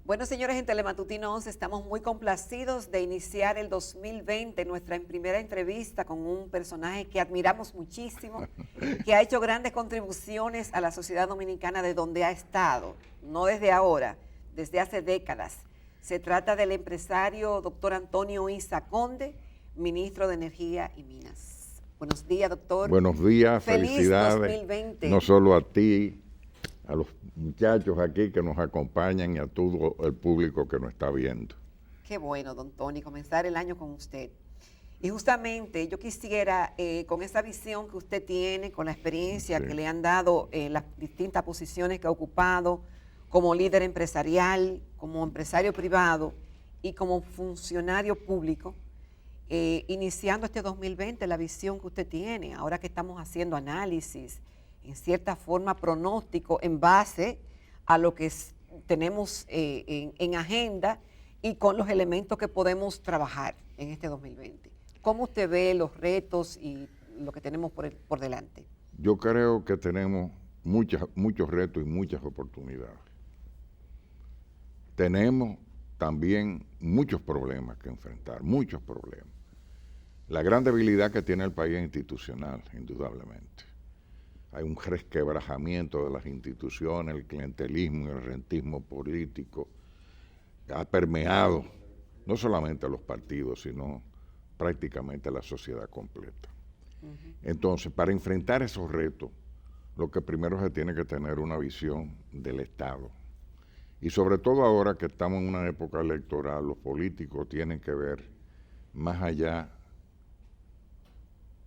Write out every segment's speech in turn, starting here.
Bueno, señores, en Telematutino 11 estamos muy complacidos de iniciar el 2020, nuestra primera entrevista con un personaje que admiramos muchísimo, que ha hecho grandes contribuciones a la sociedad dominicana de donde ha estado, no desde ahora, desde hace décadas. Se trata del empresario doctor Antonio Isa Conde, ministro de Energía y Minas. Buenos días, doctor. Buenos días, Feliz felicidades. 2020. No solo a ti, a los muchachos aquí que nos acompañan y a todo el público que nos está viendo. Qué bueno, don Tony, comenzar el año con usted. Y justamente yo quisiera, con esa visión que usted tiene, con la experiencia que le han dado las distintas posiciones que ha ocupado como líder empresarial, como empresario privado y como funcionario público, iniciando este 2020, la visión que usted tiene, ahora que estamos haciendo análisis, en cierta forma pronóstico en base a lo que tenemos en agenda y con los elementos que podemos trabajar en este 2020. ¿Cómo usted ve los retos y lo que tenemos por delante? Yo creo que tenemos muchos retos y muchas oportunidades. Tenemos también muchos problemas que enfrentar, muchos problemas. La gran debilidad que tiene el país es institucional, indudablemente. Hay un resquebrajamiento de las instituciones, el clientelismo y el rentismo político ha permeado no solamente a los partidos, sino prácticamente a la sociedad completa. Entonces, para enfrentar esos retos, lo que primero se tiene que tener una visión del Estado. Y sobre todo ahora que estamos en una época electoral, los políticos tienen que ver más allá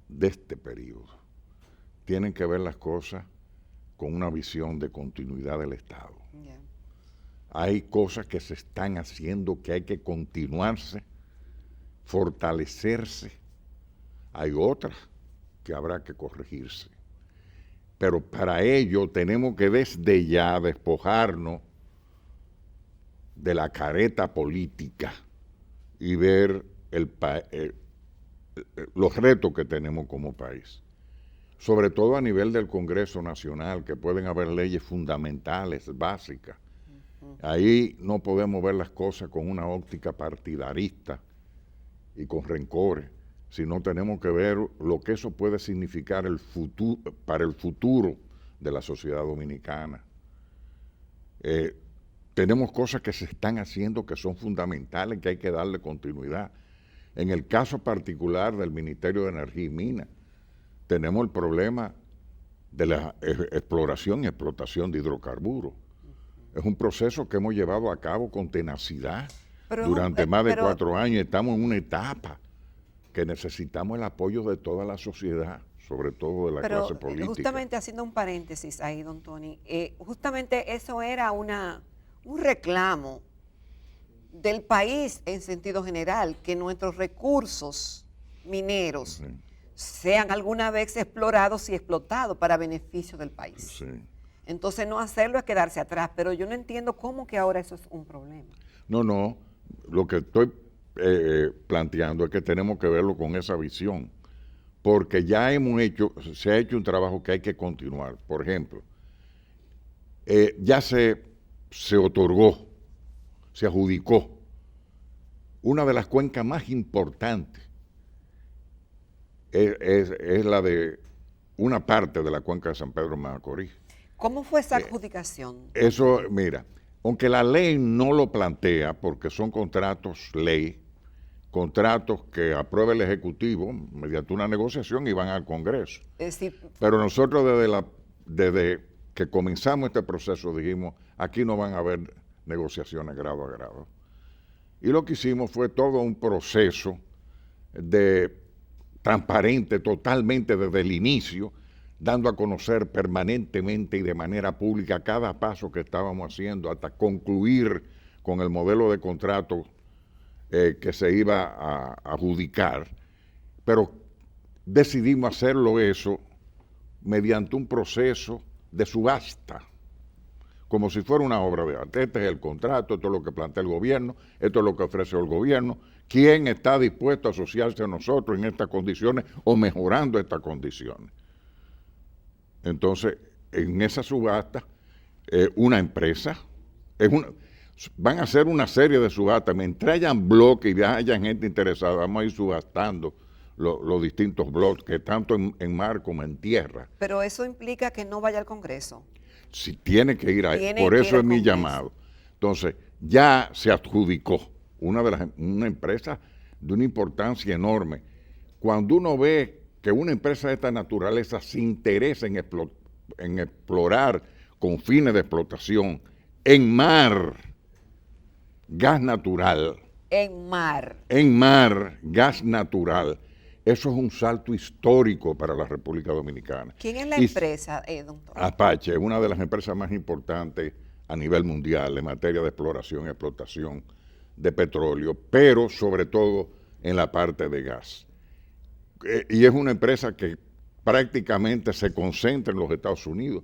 de este periodo. Tienen que ver las cosas con una visión de continuidad del Estado. Yeah. Hay cosas que se están haciendo que hay que continuarse, fortalecerse. Hay otras que habrá que corregirse. Pero para ello tenemos que desde ya despojarnos de la careta política y ver los retos que tenemos como país. Sobre todo a nivel del Congreso Nacional, que pueden haber leyes fundamentales, básicas. Ahí no podemos ver las cosas con una óptica partidarista y con rencores, sino tenemos que ver lo que eso puede significar para el futuro de la sociedad dominicana. Tenemos cosas que se están haciendo que son fundamentales, que hay que darle continuidad. En el caso particular del Ministerio de Energía y Minas, tenemos el problema de la exploración y explotación de hidrocarburos. Es un proceso que hemos llevado a cabo con tenacidad durante más de 4 años. Estamos en una etapa que necesitamos el apoyo de toda la sociedad, sobre todo de la clase política. Justamente haciendo un paréntesis ahí, don Tony, justamente eso era un reclamo del país en sentido general, que nuestros recursos mineros sean alguna vez explorados y explotados para beneficio del país. Sí. Entonces no hacerlo es quedarse atrás, pero yo no entiendo cómo que ahora eso es un problema. No, lo que estoy planteando es que tenemos que verlo con esa visión, porque ya se ha hecho un trabajo que hay que continuar. Por ejemplo, ya se otorgó, se adjudicó una de las cuencas más importantes. Es la de una parte de la cuenca de San Pedro de Macorís. ¿Cómo fue esa adjudicación? Eso, mira, aunque la ley no lo plantea, porque son contratos ley, contratos que aprueba el Ejecutivo mediante una negociación y van al Congreso. Sí. Pero nosotros desde que comenzamos este proceso dijimos, aquí no van a haber negociaciones grado a grado. Y lo que hicimos fue todo un proceso transparente totalmente desde el inicio, dando a conocer permanentemente y de manera pública cada paso que estábamos haciendo hasta concluir con el modelo de contrato que se iba a adjudicar. Pero decidimos hacerlo eso mediante un proceso de subasta, como si fuera una obra de arte. Este es el contrato, esto es lo que plantea el gobierno, esto es lo que ofrece el gobierno. ¿Quién está dispuesto a asociarse a nosotros en estas condiciones o mejorando estas condiciones? Entonces, en esa subasta, una empresa, van a hacer una serie de subastas. Mientras hayan bloques y hayan gente interesada, vamos a ir subastando los distintos bloques, que tanto en mar como en tierra. Pero eso implica que no vaya al Congreso. Si tiene que ir ahí, Tiene por que eso ir al es mi Congreso. llamado. Entonces, ya se adjudicó una empresa de una importancia enorme. Cuando uno ve que una empresa de esta naturaleza se interesa en explorar con fines de explotación en mar, gas natural, En mar. gas natural, eso es un salto histórico para la República Dominicana. ¿Quién es la Y empresa, doctor? Apache es una de las empresas más importantes a nivel mundial en materia de exploración y explotación de petróleo, pero sobre todo en la parte de gas. Y es una empresa que prácticamente se concentra en los Estados Unidos.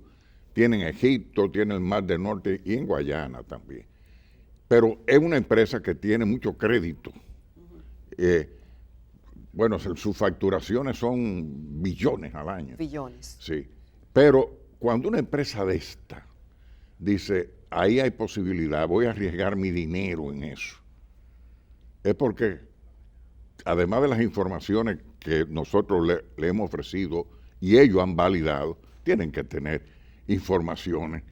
Tienen Egipto, tiene el Mar del Norte y en Guayana también. Pero es una empresa que tiene mucho crédito. Bueno, sus facturaciones son billones al año. Billones. Sí. Pero cuando una empresa de esta dice, ahí hay posibilidad, voy a arriesgar mi dinero en eso, es porque, además de las informaciones que nosotros le hemos ofrecido y ellos han validado, tienen que tener informaciones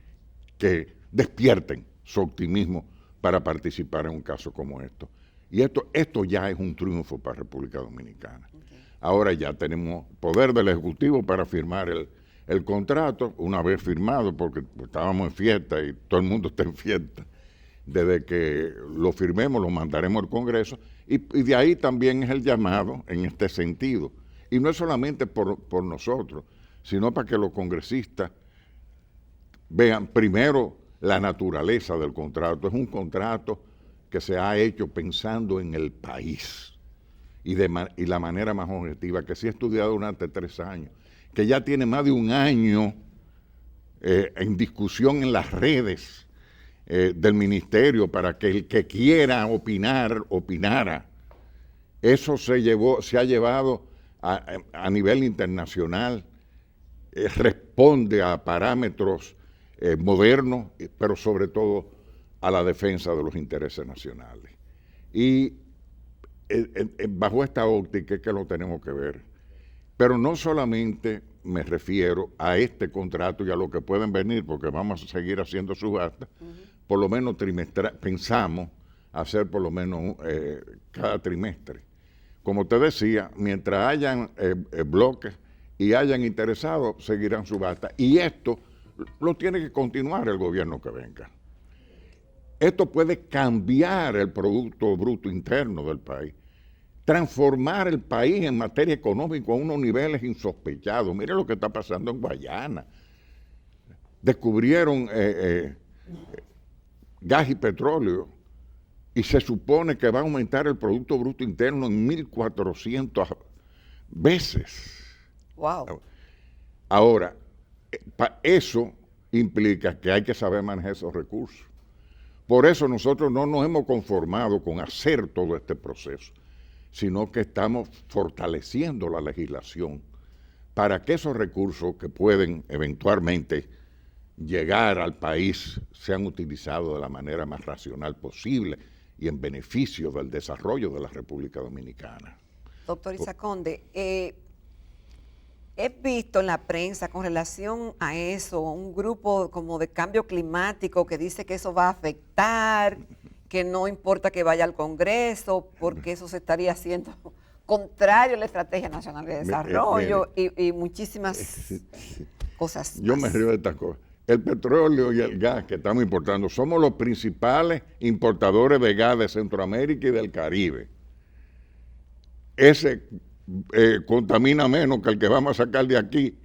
que despierten su optimismo para participar en un caso como esto. Y esto ya es un triunfo para República Dominicana. Okay. Ahora ya tenemos poder del Ejecutivo para firmar el contrato, una vez firmado, porque estábamos en fiesta y todo el mundo está en fiesta. Desde que lo firmemos, lo mandaremos al Congreso, y de ahí también es el llamado en este sentido. Y no es solamente por nosotros, sino para que los congresistas vean primero la naturaleza del contrato. Es un contrato que se ha hecho pensando en el país y la manera más objetiva, que se ha estudiado durante 3 años, que ya tiene más de un año en discusión en las redes del ministerio para que el que quiera opinar, opinara. Eso se ha llevado a nivel internacional, responde a parámetros modernos, pero sobre todo a la defensa de los intereses nacionales. Y bajo esta óptica es que lo tenemos que ver. Pero no solamente me refiero a este contrato y a lo que pueden venir, porque vamos a seguir haciendo subastas, por lo menos trimestral, pensamos hacer por lo menos cada trimestre. Como te decía, mientras hayan bloques y hayan interesados, seguirán subastas. Y esto lo tiene que continuar el gobierno que venga. Esto puede cambiar el Producto Bruto Interno del país, transformar el país en materia económica a unos niveles insospechados. Mire lo que está pasando en Guayana. Descubrieron gas y petróleo y se supone que va a aumentar el Producto Bruto Interno en 1.400 veces. Wow. Ahora, eso implica que hay que saber manejar esos recursos. Por eso nosotros no nos hemos conformado con hacer todo este proceso, sino que estamos fortaleciendo la legislación para que esos recursos que pueden eventualmente llegar al país sean utilizados de la manera más racional posible y en beneficio del desarrollo de la República Dominicana. Doctor Isaconde, he visto en la prensa con relación a eso, un grupo como de cambio climático que dice que eso va a afectar, que no importa que vaya al Congreso, porque eso se estaría haciendo contrario a la Estrategia Nacional de Desarrollo y muchísimas cosas Yo más. me río de estas cosas. El petróleo y el gas que estamos importando, somos los principales importadores de gas de Centroamérica y del Caribe. Ese contamina menos que el que vamos a sacar de aquí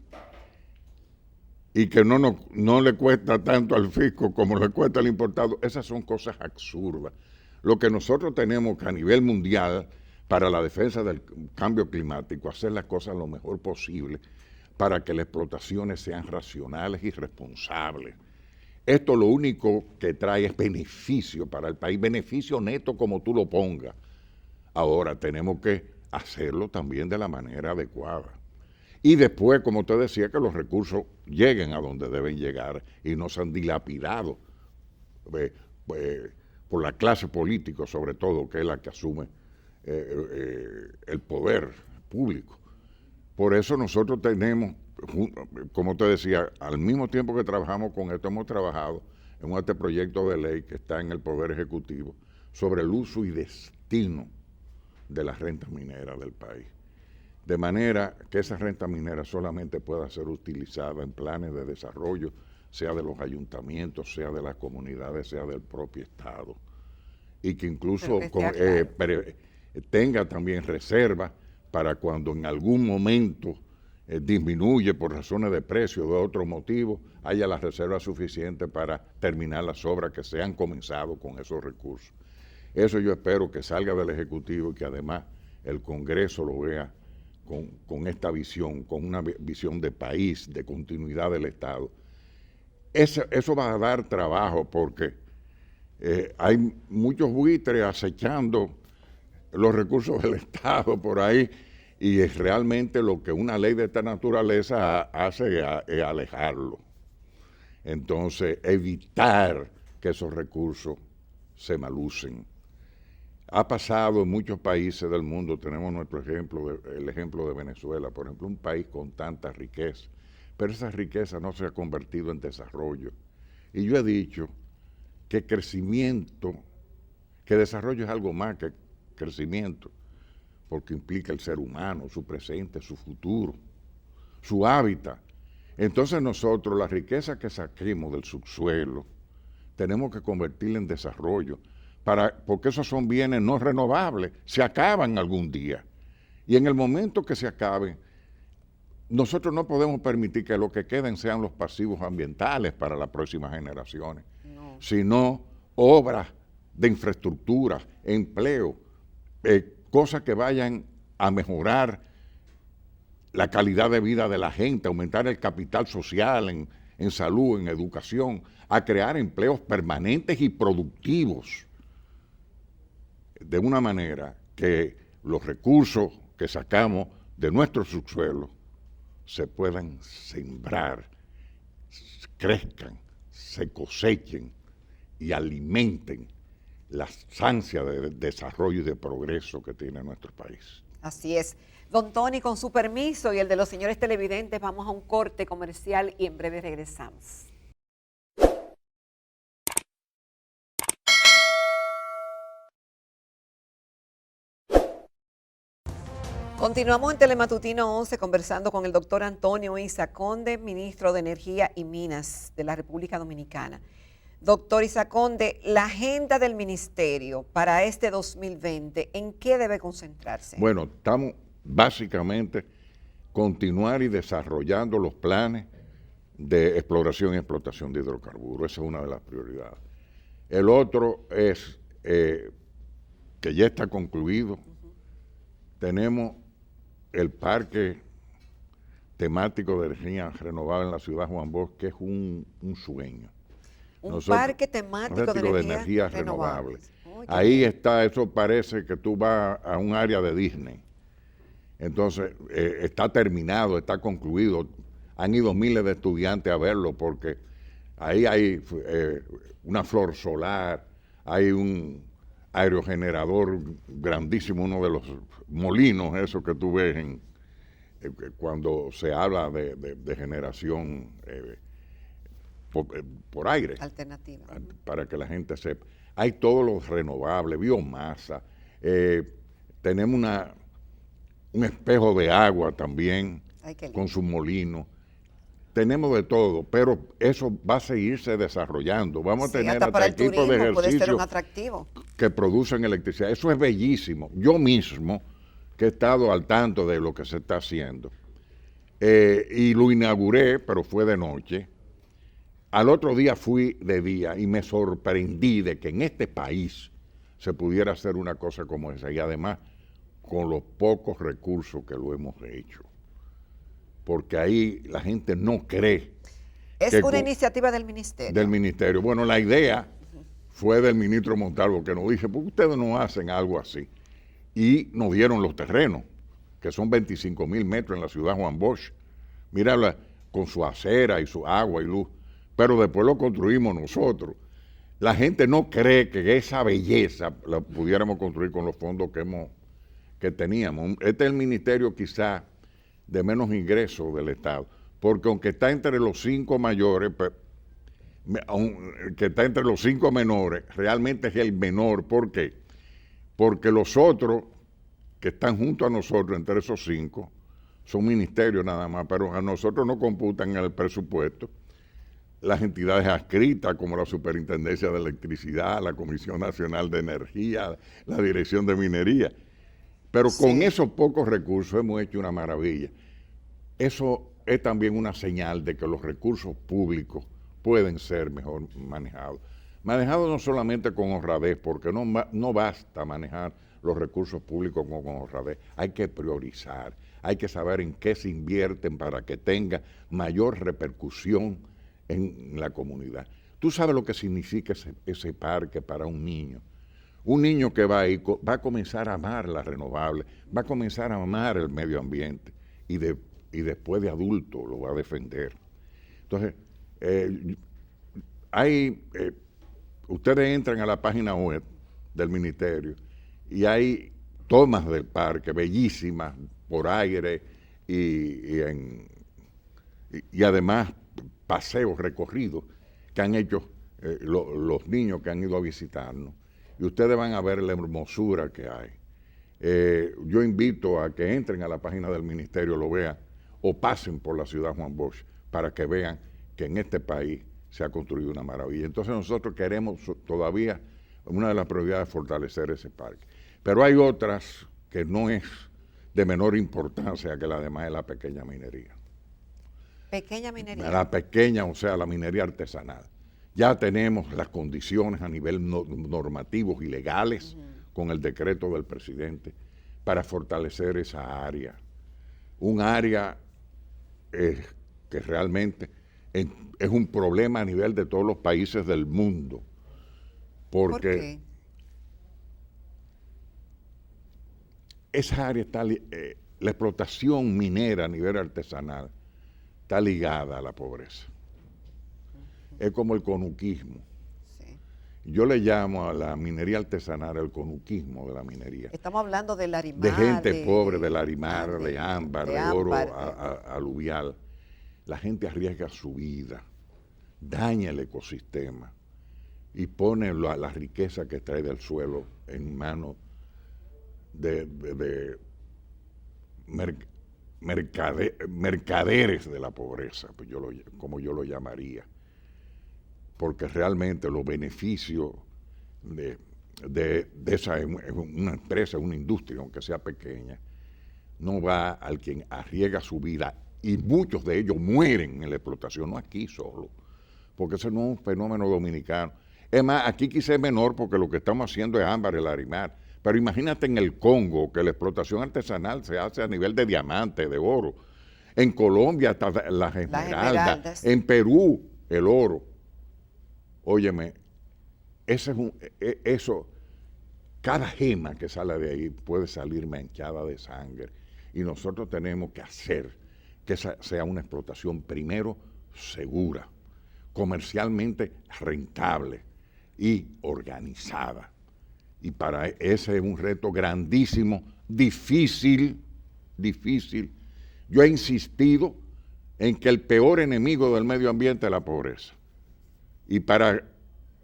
y que no le cuesta tanto al fisco como le cuesta al importado. Esas son cosas absurdas. Lo que nosotros tenemos que a nivel mundial para la defensa del cambio climático, hacer las cosas lo mejor posible para que las explotaciones sean racionales y responsables. Esto lo único que trae es beneficio para el país, beneficio neto como tú lo pongas. Ahora tenemos que hacerlo también de la manera adecuada. Y después, como te decía, que los recursos lleguen a donde deben llegar y no sean dilapidados por la clase política sobre todo, que es la que asume el poder público. Por eso nosotros tenemos, como te decía, al mismo tiempo que trabajamos con esto, hemos trabajado en este proyecto de ley que está en el Poder Ejecutivo sobre el uso y destino de las rentas mineras del país. De manera que esa renta minera solamente pueda ser utilizada en planes de desarrollo, sea de los ayuntamientos, sea de las comunidades, sea del propio Estado. Y que incluso tenga también reservas para cuando en algún momento disminuye por razones de precio o de otro motivo, haya la reserva suficiente para terminar las obras que se han comenzado con esos recursos. Eso yo espero que salga del Ejecutivo y que además el Congreso lo vea con esta visión, con una visión de país, de continuidad del Estado. Eso va a dar trabajo porque hay muchos buitres acechando los recursos del Estado por ahí y es realmente lo que una ley de esta naturaleza hace es alejarlo. Entonces, evitar que esos recursos se malucen. Ha pasado en muchos países del mundo, tenemos nuestro ejemplo, el ejemplo de Venezuela, por ejemplo, un país con tanta riqueza, pero esa riqueza no se ha convertido en desarrollo. Y yo he dicho que desarrollo es algo más que crecimiento, porque implica el ser humano, su presente, su futuro, su hábitat. Entonces nosotros la riqueza que saquemos del subsuelo tenemos que convertirla en desarrollo, porque esos son bienes no renovables, se acaban algún día. Y en el momento que se acaben, nosotros no podemos permitir que lo que queden sean los pasivos ambientales para las próximas generaciones, sino obras de infraestructura, empleo, cosas que vayan a mejorar la calidad de vida de la gente, aumentar el capital social en salud, en educación, a crear empleos permanentes y productivos, de una manera que los recursos que sacamos de nuestro subsuelo se puedan sembrar, crezcan, se cosechen y alimenten las ansias de desarrollo y de progreso que tiene nuestro país. Así es. Don Tony, con su permiso y el de los señores televidentes, vamos a un corte comercial y en breve regresamos. Continuamos en Telematutino 11 conversando con el doctor Antonio Isa Conde, ministro de Energía y Minas de la República Dominicana. Doctor Isa Conde, la agenda del ministerio para este 2020, ¿en qué debe concentrarse? Bueno, estamos básicamente continuar y desarrollando los planes de exploración y explotación de hidrocarburos. Esa es una de las prioridades. El otro es que ya está concluido. Tenemos el parque temático de energía renovable en la ciudad de Juan Bosch, que es un sueño. Un parque temático de energías renovables. Ahí está, eso parece que tú vas a un área de Disney. Entonces, está terminado, está concluido. Han ido miles de estudiantes a verlo porque ahí hay una flor solar, hay un aerogenerador grandísimo, uno de los molinos, esos que tú ves cuando se habla de generación por aire. Alternativa. Para que la gente sepa. Hay todo lo renovable, biomasa. Tenemos un espejo de agua también, con su molino. Tenemos de todo, pero eso va a seguirse desarrollando. Vamos a tener hasta equipos de ejercicio que producen electricidad. Eso es bellísimo. Yo mismo, que he estado al tanto de lo que se está haciendo, y lo inauguré, pero fue de noche. Al otro día fui de día y me sorprendí de que en este país se pudiera hacer una cosa como esa, y además con los pocos recursos que lo hemos hecho. Porque ahí la gente no cree. ¿Es una iniciativa del ministerio? Del ministerio. Bueno, la idea fue del ministro Montalvo, que nos dice, ¿por qué ustedes no hacen algo así? Y nos dieron los terrenos, que son 25,000 metros en la ciudad de Juan Bosch. Mírala, con su acera y su agua y luz. Pero después lo construimos nosotros. la gente no cree que esa belleza la pudiéramos construir con los fondos que teníamos. Este es el ministerio quizá de menos ingresos del Estado, porque aunque está entre los 5 mayores, que está entre los 5 menores, realmente es el menor. ¿Por qué? Porque los otros que están junto a nosotros, entre esos 5, son ministerios nada más, pero a nosotros no computan en el presupuesto las entidades adscritas como la Superintendencia de Electricidad, la Comisión Nacional de Energía, la Dirección de Minería. Pero Sí. con esos pocos recursos hemos hecho una maravilla. Eso es también una señal de que los recursos públicos pueden ser mejor manejados. Manejados no solamente con honradez, porque no basta manejar los recursos públicos con honradez, hay que priorizar, hay que saber en qué se invierten para que tenga mayor repercusión en la comunidad. Tú sabes lo que significa ese parque para un niño. Un niño que va ahí va a comenzar a amar las renovables, va a comenzar a amar el medio ambiente y después de adulto lo va a defender. Entonces, ustedes entran a la página web del ministerio y hay tomas del parque bellísimas por aire y además paseos recorridos que han hecho los niños que han ido a visitarnos, y ustedes van a ver la hermosura que hay. Yo invito a que entren a la página del ministerio, lo vean, o pasen por la ciudad Juan Bosch para que vean que en este país se ha construido una maravilla. Entonces nosotros queremos todavía, una de las prioridades es fortalecer ese parque. Pero hay otras que no es de menor importancia que la demás de la pequeña minería. Pequeña minería. La pequeña, o sea, la minería artesanal. Ya tenemos las condiciones a nivel normativos y legales con el decreto del presidente para fortalecer esa área. Un área que realmente es un problema a nivel de todos los países del mundo. Porque ¿Por qué? esa área está, la explotación minera a nivel artesanal está ligada a la pobreza. Es como el conuquismo. Sí. Yo le llamo a la minería artesanal el conuquismo de la minería. Estamos hablando del Larimar. De gente pobre, del Larimar, de ámbar, de oro ámbar, aluvial. La gente arriesga su vida, daña el ecosistema y pone la riqueza que trae del suelo en manos de mercaderes de la pobreza, pues como yo lo llamaría. Porque realmente los beneficios de esa una empresa, una industria, aunque sea pequeña, no va al quien arriesga su vida, y muchos de ellos mueren en la explotación, no aquí solo, porque ese no es un fenómeno dominicano. Es más, aquí quizá es menor porque lo que estamos haciendo es ámbar, el Larimar, pero imagínate en el Congo que la explotación artesanal se hace a nivel de diamante, de oro. En Colombia hasta las esmeraldas, en Perú el oro. Óyeme, eso, cada gema que sale de ahí puede salir manchada de sangre, y nosotros tenemos que hacer que esa sea una explotación primero segura, comercialmente rentable y organizada. Y para ese es un reto grandísimo, difícil. Yo he insistido en que el peor enemigo del medio ambiente es la pobreza. Y para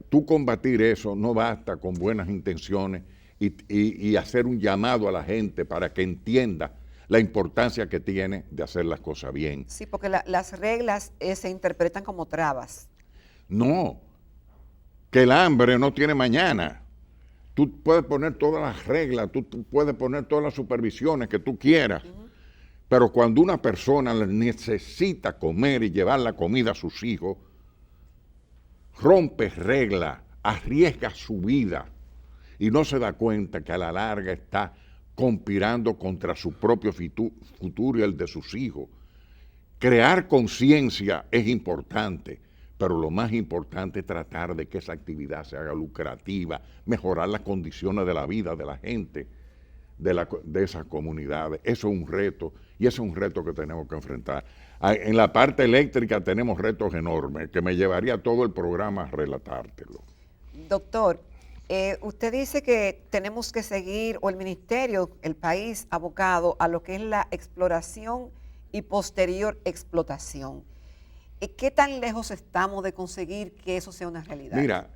tú combatir eso no basta con buenas intenciones y hacer un llamado a la gente para que entienda la importancia que tiene de hacer las cosas bien. Sí, porque las reglas se interpretan como trabas. No, que el hambre no tiene mañana. Tú puedes poner todas las reglas, tú puedes poner todas las supervisiones que tú quieras, pero cuando una persona necesita comer y llevar la comida a sus hijos, rompe reglas, arriesga su vida y no se da cuenta que a la larga está conspirando contra su propio futuro y el de sus hijos. Crear conciencia es importante, pero lo más importante es tratar de que esa actividad se haga lucrativa, mejorar las condiciones de la vida de la gente de esas comunidades. Eso es un reto, y ese es un reto que tenemos que enfrentar. En la parte eléctrica tenemos retos enormes, que me llevaría todo el programa a relatártelo. Doctor, usted dice que tenemos que seguir, o el ministerio, el país, abocado a lo que es la exploración y posterior explotación. ¿Qué tan lejos estamos de conseguir que eso sea una realidad? Mira,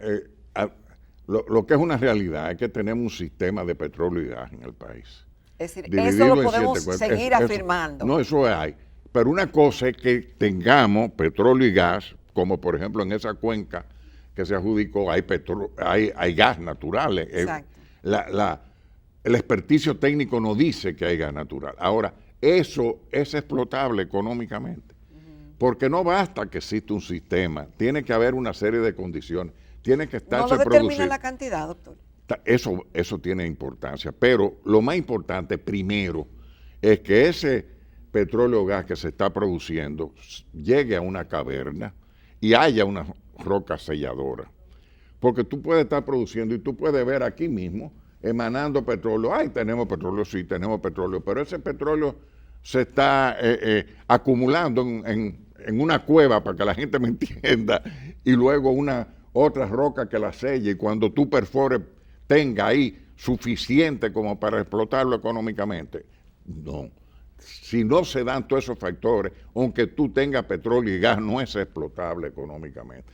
lo que es una realidad es que tenemos un sistema de petróleo y gas en el país. Es decir, Dividido eso lo en podemos 7 cuerpos. seguir afirmando. No, eso hay. Pero una cosa es que tengamos petróleo y gas, como por ejemplo en esa cuenca que se adjudicó, hay gas natural. Exacto. El experticio técnico no dice que hay gas natural. Ahora, eso es explotable económicamente. Porque no basta que exista un sistema, tiene que haber una serie de condiciones, tiene que estarse ¿No lo determina produciendo. la cantidad, doctor? Eso tiene importancia, pero lo más importante primero es que ese petróleo o gas que se está produciendo llegue a una caverna y haya una roca selladora. Porque tú puedes estar produciendo y tú puedes ver aquí mismo emanando petróleo. Ay, tenemos petróleo, sí, tenemos petróleo, pero ese petróleo se está acumulando en una cueva, para que la gente me entienda, y luego otra roca que la selle, y cuando tú perfores tenga ahí suficiente como para explotarlo económicamente. No. Si no se dan todos esos factores, aunque tú tengas petróleo y gas, no es explotable económicamente.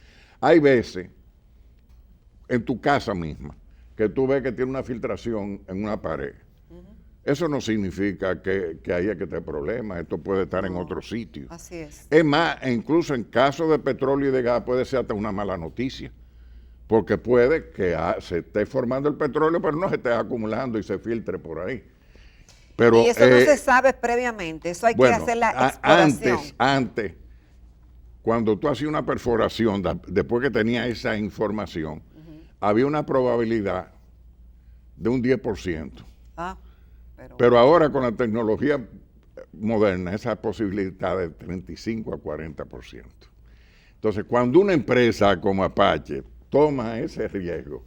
Hay veces, en tu casa misma, que tú ves que tiene una filtración en una pared. Eso no significa que haya que tener problemas, esto puede estar en otro sitio. Así es. Es más, incluso en caso de petróleo y de gas puede ser hasta una mala noticia, porque puede que se esté formando el petróleo, pero no se esté acumulando y se filtre por ahí. Pero, y eso no se sabe previamente, eso hay que hacer la exploración. Antes, cuando tú hacías una perforación, después que tenías esa información, había una probabilidad de un 10%. Pero ahora con la tecnología moderna, esa posibilidad de 35 a 40%. Entonces, cuando una empresa como Apache toma ese riesgo,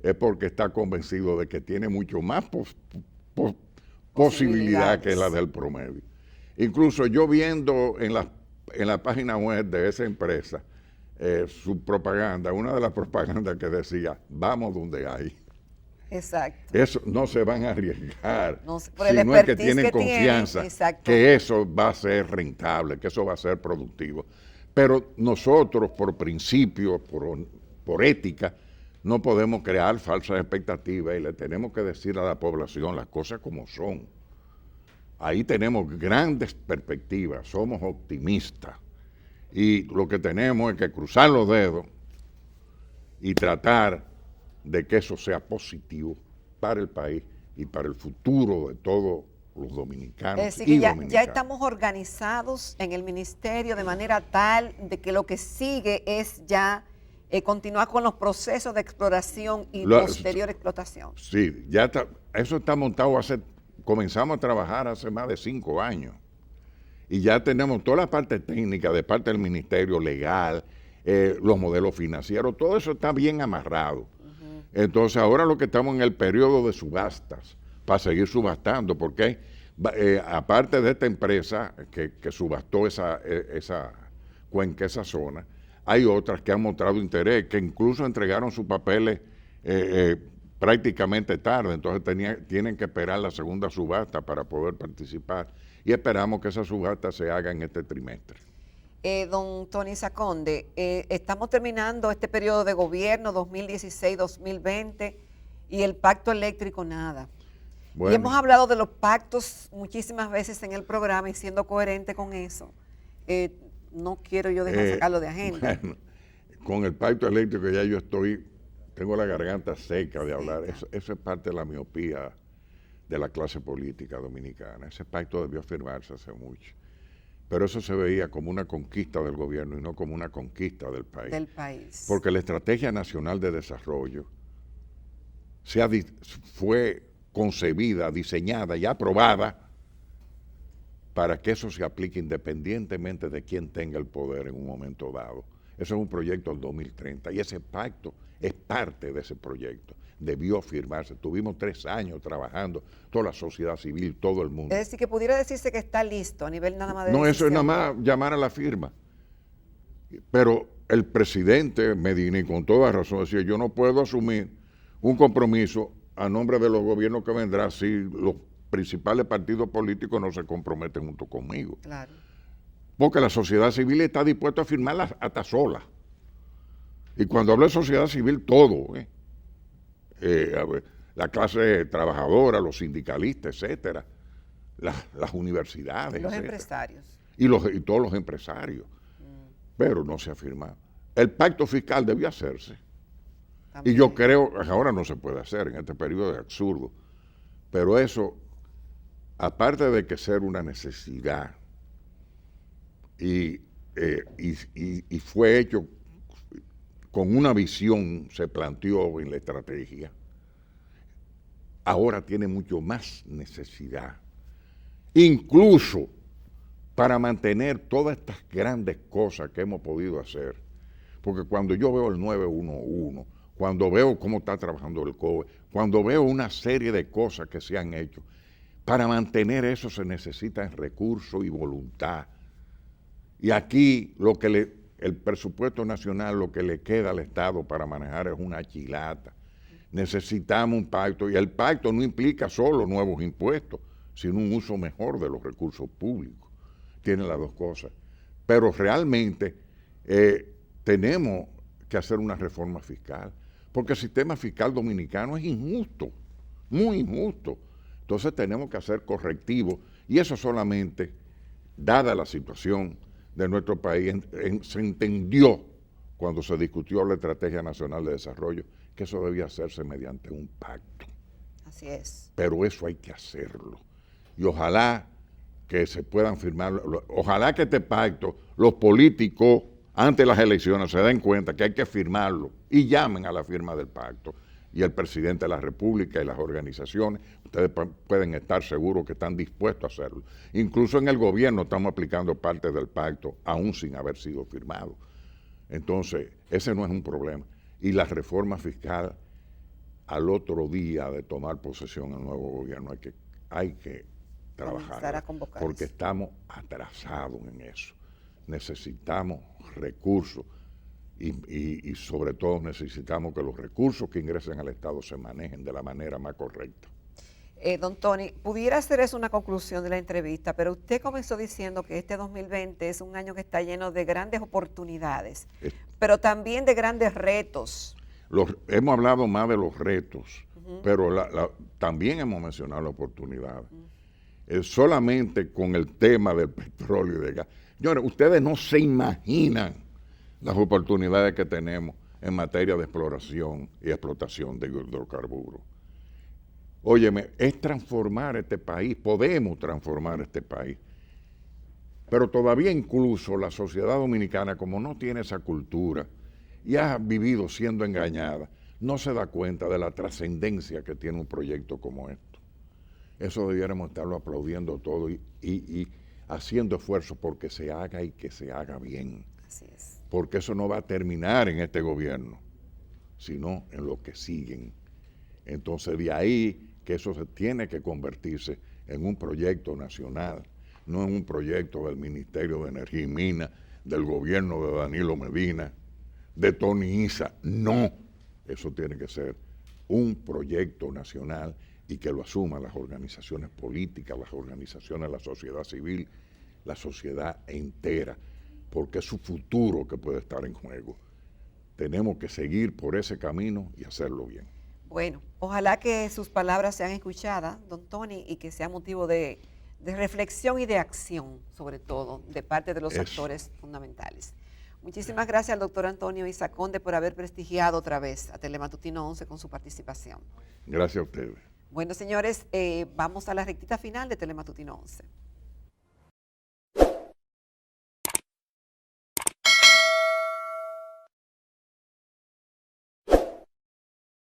es porque está convencido de que tiene mucho más posibilidad que la del promedio. Incluso yo viendo en la página web de esa empresa su propaganda, una de las propagandas que decía, vamos donde hay. Exacto. Eso no se van a arriesgar, no, sino es que tienen confianza que eso va a ser rentable, que eso va a ser productivo. Pero nosotros, por principio, por ética, no podemos crear falsas expectativas y le tenemos que decir a la población las cosas como son. Ahí tenemos grandes perspectivas, somos optimistas y lo que tenemos es que cruzar los dedos y tratar de que eso sea positivo para el país y para el futuro de todos los dominicanos. Es decir, que ya estamos organizados en el ministerio de manera tal de que lo que sigue es ya continuar con los procesos de exploración y posterior explotación. Sí, ya está, eso está montado comenzamos a trabajar hace más de 5 años y ya tenemos toda la parte técnica de parte del ministerio legal, los modelos financieros, todo eso está bien amarrado. Entonces ahora lo que estamos en el periodo de subastas, para seguir subastando, porque aparte de esta empresa que subastó esa cuenca, esa zona, hay otras que han mostrado interés, que incluso entregaron sus papeles prácticamente tarde, entonces tienen que esperar la segunda subasta para poder participar y esperamos que esa subasta se haga en este trimestre. Don Tony Saconde, estamos terminando este periodo de gobierno 2016-2020 y el pacto eléctrico nada. Bueno. Y hemos hablado de los pactos muchísimas veces en el programa y siendo coherente con eso, no quiero yo dejar sacarlo de agenda. Bueno, con el pacto eléctrico ya yo tengo la garganta seca de hablar, eso es parte de la miopía de la clase política dominicana. Ese pacto debió firmarse hace mucho. Pero eso se veía como una conquista del gobierno y no como una conquista del país. Porque la Estrategia Nacional de Desarrollo fue concebida, diseñada y aprobada para que eso se aplique independientemente de quién tenga el poder en un momento dado. Eso es un proyecto del 2030 y ese pacto es parte de ese proyecto. Debió firmarse. Tuvimos 3 años trabajando, toda la sociedad civil, todo el mundo. Es decir, que pudiera decirse que está listo a nivel nada más de No, eso es nada más llamar a la firma. Pero el presidente Medina, y con toda razón, decía, yo no puedo asumir un compromiso a nombre de los gobiernos que vendrán si los principales partidos políticos no se comprometen junto conmigo. Claro. Porque la sociedad civil está dispuesta a firmarla hasta sola. Y cuando hablo de sociedad civil, todo, la clase trabajadora, los sindicalistas, etcétera, las universidades, Los etcétera. empresarios. Y todos los empresarios. Pero no se ha firmado. El pacto fiscal debió hacerse. También. Y yo creo que ahora no se puede hacer en este periodo, es absurdo. Pero eso, aparte de que ser una necesidad, y fue hecho con una visión, se planteó en la estrategia, ahora tiene mucho más necesidad. Incluso para mantener todas estas grandes cosas que hemos podido hacer. Porque cuando yo veo el 911, cuando veo cómo está trabajando el COE, cuando veo una serie de cosas que se han hecho, para mantener eso se necesitan recursos y voluntad. Y aquí el presupuesto nacional, lo que le queda al Estado para manejar es una chilata. Necesitamos un pacto, y el pacto no implica solo nuevos impuestos, sino un uso mejor de los recursos públicos. Tiene las dos cosas. Pero realmente tenemos que hacer una reforma fiscal, porque el sistema fiscal dominicano es injusto, muy injusto. Entonces tenemos que hacer correctivos, y eso solamente, dada la situación de nuestro país, se entendió cuando se discutió la Estrategia Nacional de Desarrollo, que eso debía hacerse mediante un pacto. Así es. Pero eso hay que hacerlo. Y ojalá que se puedan firmar, ojalá que este pacto, los políticos, antes de las elecciones, se den cuenta que hay que firmarlo y llamen a la firma del pacto. Y el presidente de la República y las organizaciones, ustedes pueden estar seguros que están dispuestos a hacerlo. Incluso en el gobierno estamos aplicando parte del pacto, aún sin haber sido firmado. Entonces, ese no es un problema. Y la reforma fiscal, al otro día de tomar posesión el nuevo gobierno, hay que trabajar, porque estamos atrasados en eso. Necesitamos recursos y sobre todo necesitamos que los recursos que ingresen al Estado se manejen de la manera más correcta. Don Tony, pudiera ser eso una conclusión de la entrevista, pero usted comenzó diciendo que este 2020 es un año que está lleno de grandes oportunidades, pero también de grandes retos. Hemos hablado más de los retos, pero también hemos mencionado la oportunidad. Solamente con el tema del petróleo y del gas. Señores, ustedes no se imaginan las oportunidades que tenemos en materia de exploración y explotación de hidrocarburos. Óyeme, es transformar este país, podemos transformar este país. Pero todavía incluso la sociedad dominicana, como no tiene esa cultura y ha vivido siendo engañada, no se da cuenta de la trascendencia que tiene un proyecto como esto. Eso debiéramos estarlo aplaudiendo todo y haciendo esfuerzos porque se haga y que se haga bien. Así es. Porque eso no va a terminar en este gobierno, sino en lo que siguen. Entonces de ahí que eso se tiene que convertirse en un proyecto nacional, no en un proyecto del Ministerio de Energía y Minas, del gobierno de Danilo Medina, de Tony Isa. No, eso tiene que ser un proyecto nacional y que lo asuman las organizaciones políticas, las organizaciones de la sociedad civil, la sociedad entera, porque es su futuro que puede estar en juego. Tenemos que seguir por ese camino y hacerlo bien. Bueno, ojalá que sus palabras sean escuchadas, don Tony, y que sea motivo de reflexión y de acción, sobre todo, de parte de los actores fundamentales. Muchísimas gracias al doctor Antonio Isa Conde por haber prestigiado otra vez a Telematutino 11 con su participación. Gracias a ustedes. Bueno, señores, vamos a la rectita final de Telematutino 11.